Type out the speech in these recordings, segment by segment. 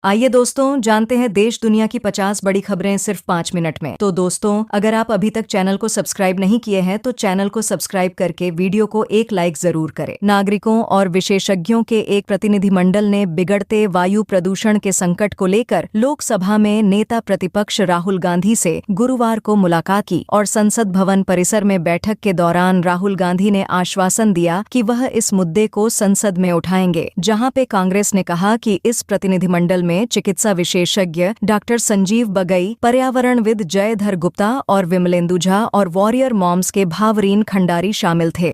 आइए दोस्तों जानते हैं देश दुनिया की 50 बड़ी खबरें सिर्फ 5 मिनट में। तो दोस्तों अगर आप अभी तक चैनल को सब्सक्राइब नहीं किए हैं तो चैनल को सब्सक्राइब करके वीडियो को एक लाइक जरूर करें। नागरिकों और विशेषज्ञों के एक प्रतिनिधिमंडल ने बिगड़ते वायु प्रदूषण के संकट को लेकर लोकसभा में नेता प्रतिपक्ष राहुल गांधी से गुरुवार को मुलाकात की और संसद भवन परिसर में बैठक के दौरान राहुल गांधी ने आश्वासन दिया कि वह इस मुद्दे को संसद में उठाएंगे, जहां पे कांग्रेस ने कहा कि इस प्रतिनिधिमंडल में चिकित्सा विशेषज्ञ डॉक्टर संजीव बगई, पर्यावरणविद जयधर गुप्ता और विमलेंदु झा और वॉरियर मॉम्स के भावरीन खंडारी शामिल थे।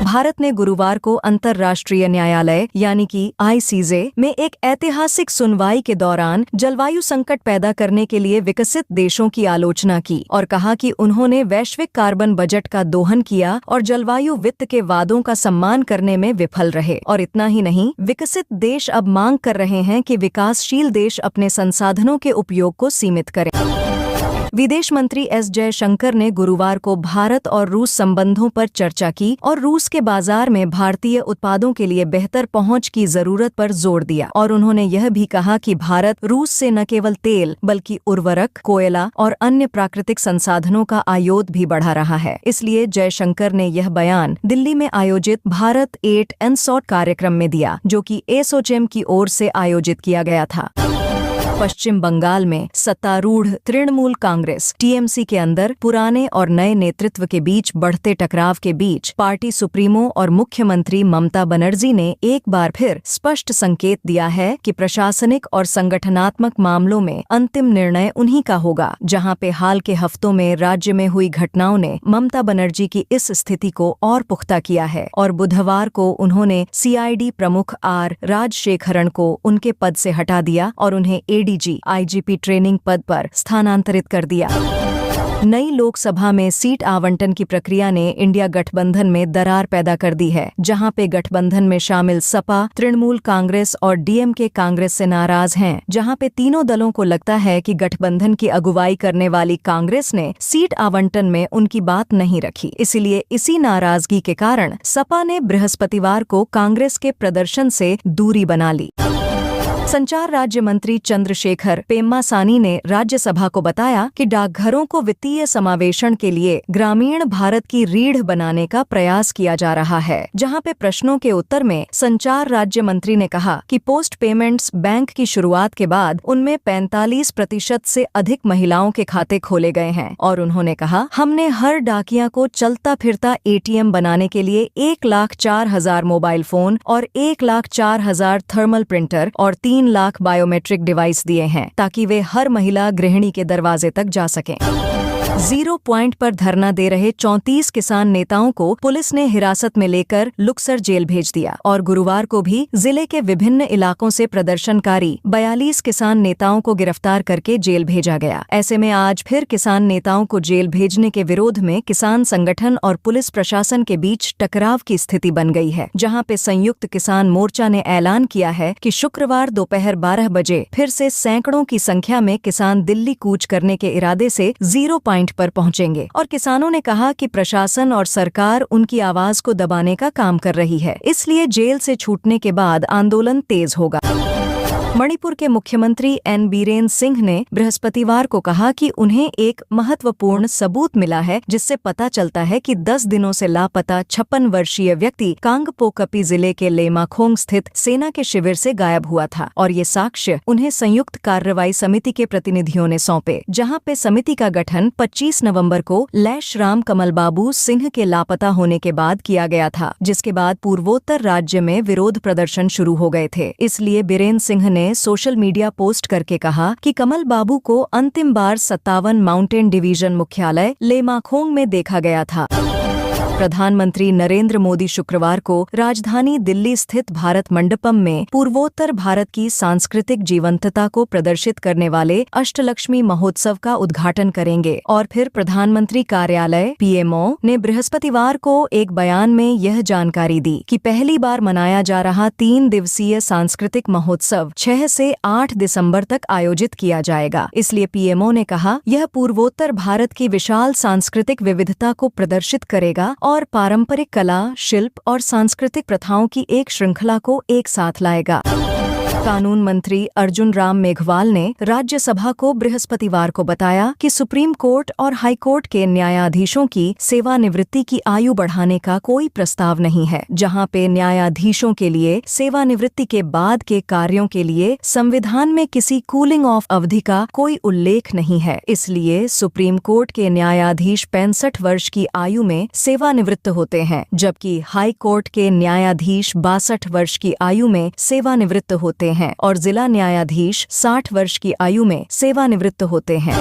भारत ने गुरुवार को अंतर्राष्ट्रीय न्यायालय यानी कि आईसीजे में एक ऐतिहासिक सुनवाई के दौरान जलवायु संकट पैदा करने के लिए विकसित देशों की आलोचना की और कहा कि उन्होंने वैश्विक कार्बन बजट का दोहन किया और जलवायु वित्त के वादों का सम्मान करने में विफल रहे। और इतना ही नहीं, विकसित देश अब मांग कर रहे हैं कि विकासशील देश अपने संसाधनों के उपयोग को सीमित करें। विदेश मंत्री एस जयशंकर ने गुरुवार को भारत और रूस संबंधों पर चर्चा की और रूस के बाजार में भारतीय उत्पादों के लिए बेहतर पहुंच की जरूरत पर जोर दिया। और उन्होंने यह भी कहा कि भारत रूस से न केवल तेल बल्कि उर्वरक, कोयला और अन्य प्राकृतिक संसाधनों का आयात भी बढ़ा रहा है। इसलिए जयशंकर ने यह बयान दिल्ली में आयोजित भारत 8 कार्यक्रम में दिया, जो कि एसोचैम की ओर से आयोजित किया गया था। पश्चिम बंगाल में सत्तारूढ़ तृणमूल कांग्रेस टीएमसी के अंदर पुराने और नए नेतृत्व के बीच बढ़ते टकराव के बीच पार्टी सुप्रीमो और मुख्यमंत्री ममता बनर्जी ने एक बार फिर स्पष्ट संकेत दिया है कि प्रशासनिक और संगठनात्मक मामलों में अंतिम निर्णय उन्हीं का होगा, जहां पे हाल के हफ्तों में राज्य में हुई घटनाओं ने ममता बनर्जी की इस स्थिति को और पुख्ता किया है। और बुधवार को उन्होंने सीआईडी प्रमुख आर राजशेखरन को उनके पद से हटा दिया और उन्हें आईजीपी ट्रेनिंग पद पर स्थानांतरित कर दिया। नई लोकसभा में सीट आवंटन की प्रक्रिया ने इंडिया गठबंधन में दरार पैदा कर दी है, जहां पे गठबंधन में शामिल सपा, तृणमूल कांग्रेस और डीएमके कांग्रेस से नाराज हैं, जहां पे तीनों दलों को लगता है कि गठबंधन की अगुवाई करने वाली कांग्रेस ने सीट आवंटन में उनकी बात नहीं रखी। इसलिए इसी नाराजगी के कारण सपा ने बृहस्पतिवार को कांग्रेस के प्रदर्शन से दूरी बना ली। संचार राज्य मंत्री चंद्रशेखर पेम्मासानी ने राज्यसभा को बताया कि डाकघरों को वित्तीय समावेशन के लिए ग्रामीण भारत की रीढ़ बनाने का प्रयास किया जा रहा है, जहां पे प्रश्नों के उत्तर में संचार राज्य मंत्री ने कहा कि पोस्ट पेमेंट्स बैंक की शुरुआत के बाद उनमें 45% से अधिक महिलाओं के खाते खोले गए हैं। और उन्होंने कहा, हमने हर डाकिया को चलता फिरता एटीएम बनाने के लिए 1,04,000 मोबाइल फोन और 1,04,000 थर्मल प्रिंटर और 3 लाख बायोमेट्रिक डिवाइस दिए हैं, ताकि वे हर महिला गृहिणी के दरवाजे तक जा सकें। 0 पॉइंट पर धरना दे रहे 34 किसान नेताओं को पुलिस ने हिरासत में लेकर लुक्सर जेल भेज दिया। और गुरुवार को भी जिले के विभिन्न इलाकों से प्रदर्शनकारी 42 किसान नेताओं को गिरफ्तार करके जेल भेजा गया। ऐसे में आज फिर किसान नेताओं को जेल भेजने के विरोध में किसान संगठन और पुलिस प्रशासन के बीच टकराव की स्थिति बन गई है, जहां पे संयुक्त किसान मोर्चा ने ऐलान किया है कि शुक्रवार दोपहर 12 बजे फिर से सैकड़ों की संख्या में किसान दिल्ली कूच करने के इरादे से 0 पॉइंट पर पहुंचेंगे। और किसानों ने कहा कि प्रशासन और सरकार उनकी आवाज को दबाने का काम कर रही है, इसलिए जेल से छूटने के बाद आंदोलन तेज होगा। मणिपुर के मुख्यमंत्री एन बीरेन सिंह ने बृहस्पतिवार को कहा कि उन्हें एक महत्वपूर्ण सबूत मिला है, जिससे पता चलता है कि 10 दिनों से लापता 56 वर्षीय व्यक्ति कांगपोकपी जिले के लेमाखोंग स्थित सेना के शिविर से गायब हुआ था। और ये साक्ष्य उन्हें संयुक्त कार्रवाई समिति के प्रतिनिधियों ने सौंपे, जहां पे समिति का गठन 25 नवंबर को लैश राम कमल बाबू सिंह के लापता होने के बाद किया गया था, जिसके बाद पूर्वोत्तर राज्य में विरोध प्रदर्शन शुरू हो गए थे। इसलिए बीरेन सिंह ने सोशल मीडिया पोस्ट करके कहा कि कमल बाबू को अंतिम बार 57 माउंटेन डिवीजन मुख्यालय लेमाखोंग में देखा गया था। प्रधानमंत्री नरेंद्र मोदी शुक्रवार को राजधानी दिल्ली स्थित भारत मंडपम में पूर्वोत्तर भारत की सांस्कृतिक जीवंतता को प्रदर्शित करने वाले अष्टलक्ष्मी महोत्सव का उद्घाटन करेंगे। और फिर प्रधानमंत्री कार्यालय पीएमओ ने बृहस्पतिवार को एक बयान में यह जानकारी दी कि पहली बार मनाया जा रहा 3 दिवसीय सांस्कृतिक महोत्सव 6 से 8 दिसंबर तक आयोजित किया जाएगा। इसलिए पीएमओ ने कहा, यह पूर्वोत्तर भारत की विशाल सांस्कृतिक विविधता को प्रदर्शित करेगा और पारंपरिक कला, शिल्प और सांस्कृतिक प्रथाओं की एक श्रृंखला को एक साथ लाएगा। कानून मंत्री अर्जुन राम मेघवाल ने राज्यसभा को बृहस्पतिवार को बताया कि सुप्रीम कोर्ट और हाई कोर्ट के न्यायाधीशों की सेवानिवृत्ति की आयु बढ़ाने का कोई प्रस्ताव नहीं है, जहां पे न्यायाधीशों के लिए सेवानिवृत्ति के बाद के कार्यों के लिए संविधान में किसी कूलिंग ऑफ अवधि का कोई उल्लेख नहीं है। इसलिए सुप्रीम कोर्ट के न्यायाधीश 65 वर्ष की आयु में सेवानिवृत्त होते हैं, जबकि हाई कोर्ट के न्यायाधीश 62 वर्ष की आयु में सेवानिवृत्त होते हैं और जिला न्यायाधीश 60 वर्ष की आयु में सेवानिवृत्त होते हैं।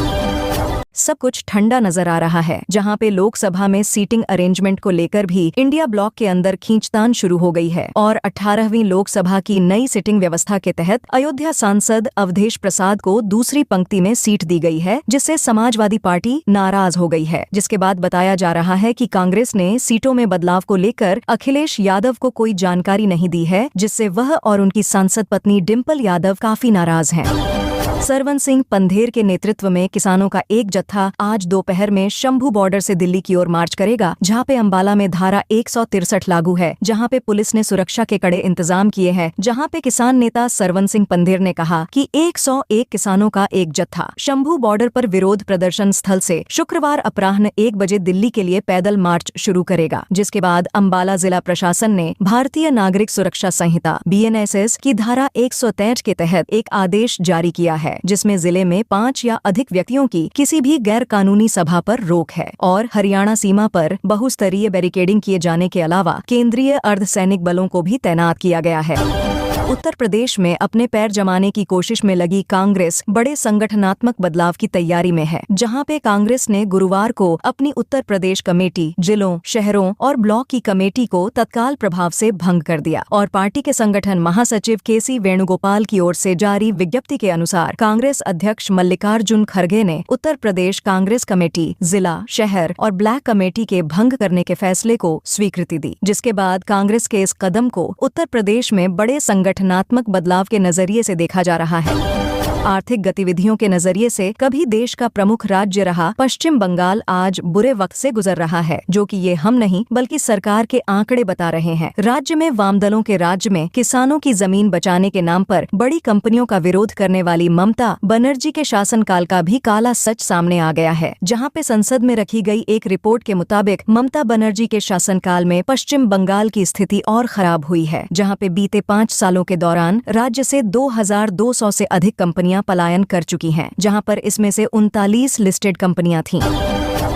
सब कुछ ठंडा नजर आ रहा है, जहां पे लोकसभा में सीटिंग अरेंजमेंट को लेकर भी इंडिया ब्लॉक के अंदर खींचतान शुरू हो गई है और 18वीं लोकसभा की नई सिटिंग व्यवस्था के तहत अयोध्या सांसद अवधेश प्रसाद को दूसरी पंक्ति में सीट दी गई है, जिससे समाजवादी पार्टी नाराज हो गई है। जिसके बाद बताया जा रहा है कि कांग्रेस ने सीटों में बदलाव को लेकर अखिलेश यादव को कोई जानकारी नहीं दी है, जिससे वह और उनकी सांसद पत्नी डिम्पल यादव काफी नाराज हैं। सरवन सिंह पंधेर के नेतृत्व में किसानों का एक जत्था आज दोपहर में शंभू बॉर्डर से दिल्ली की ओर मार्च करेगा, जहां पे अंबाला में धारा 163 लागू है, जहां पे पुलिस ने सुरक्षा के कड़े इंतजाम किए हैं। जहां पे किसान नेता सरवन सिंह पंधेर ने कहा कि 101 किसानों का एक जत्था शंभू बॉर्डर पर विरोध प्रदर्शन स्थल से शुक्रवार अपराह्न 1 बजे दिल्ली के लिए पैदल मार्च शुरू करेगा। जिसके बाद अंबाला जिला प्रशासन ने भारतीय नागरिक सुरक्षा संहिता BNSS की धारा 163 के तहत एक आदेश जारी किया है, जिसमें जिले में 5 या अधिक व्यक्तियों की किसी भी गैर कानूनी सभा पर रोक है और हरियाणा सीमा पर बहुस्तरीय बैरिकेडिंग किए जाने के अलावा केंद्रीय अर्धसैनिक बलों को भी तैनात किया गया है। उत्तर प्रदेश में अपने पैर जमाने की कोशिश में लगी कांग्रेस बड़े संगठनात्मक बदलाव की तैयारी में है, जहां पे कांग्रेस ने गुरुवार को अपनी उत्तर प्रदेश कमेटी जिलों, शहरों और ब्लॉक की कमेटी को तत्काल प्रभाव से भंग कर दिया और पार्टी के संगठन महासचिव KC वेणुगोपाल की ओर से जारी विज्ञप्ति के अनुसार कांग्रेस अध्यक्ष मल्लिकार्जुन खड़गे ने उत्तर प्रदेश कांग्रेस कमेटी जिला, शहर और ब्लॉक कमेटी के भंग करने के फैसले को स्वीकृति दी। जिसके बाद कांग्रेस के इस कदम को उत्तर प्रदेश में बड़े संगठनात्मक बदलाव के नजरिए से देखा जा रहा है। आर्थिक गतिविधियों के नजरिए से कभी देश का प्रमुख राज्य रहा पश्चिम बंगाल आज बुरे वक्त से गुजर रहा है, जो कि ये हम नहीं बल्कि सरकार के आंकड़े बता रहे हैं। राज्य में वाम दलों के राज्य में किसानों की जमीन बचाने के नाम पर बड़ी कंपनियों का विरोध करने वाली ममता बनर्जी के शासनकाल का भी काला सच सामने आ गया है, जहां पे संसद में रखी गई एक रिपोर्ट के मुताबिक ममता बनर्जी के शासनकाल में पश्चिम बंगाल की स्थिति और खराब हुई है, जहां पे बीते 5 सालों के दौरान राज्य से 2200 से अधिक कंपनियां पलायन कर चुकी हैं, जहां पर इसमें से 39 लिस्टेड कंपनियां थीं।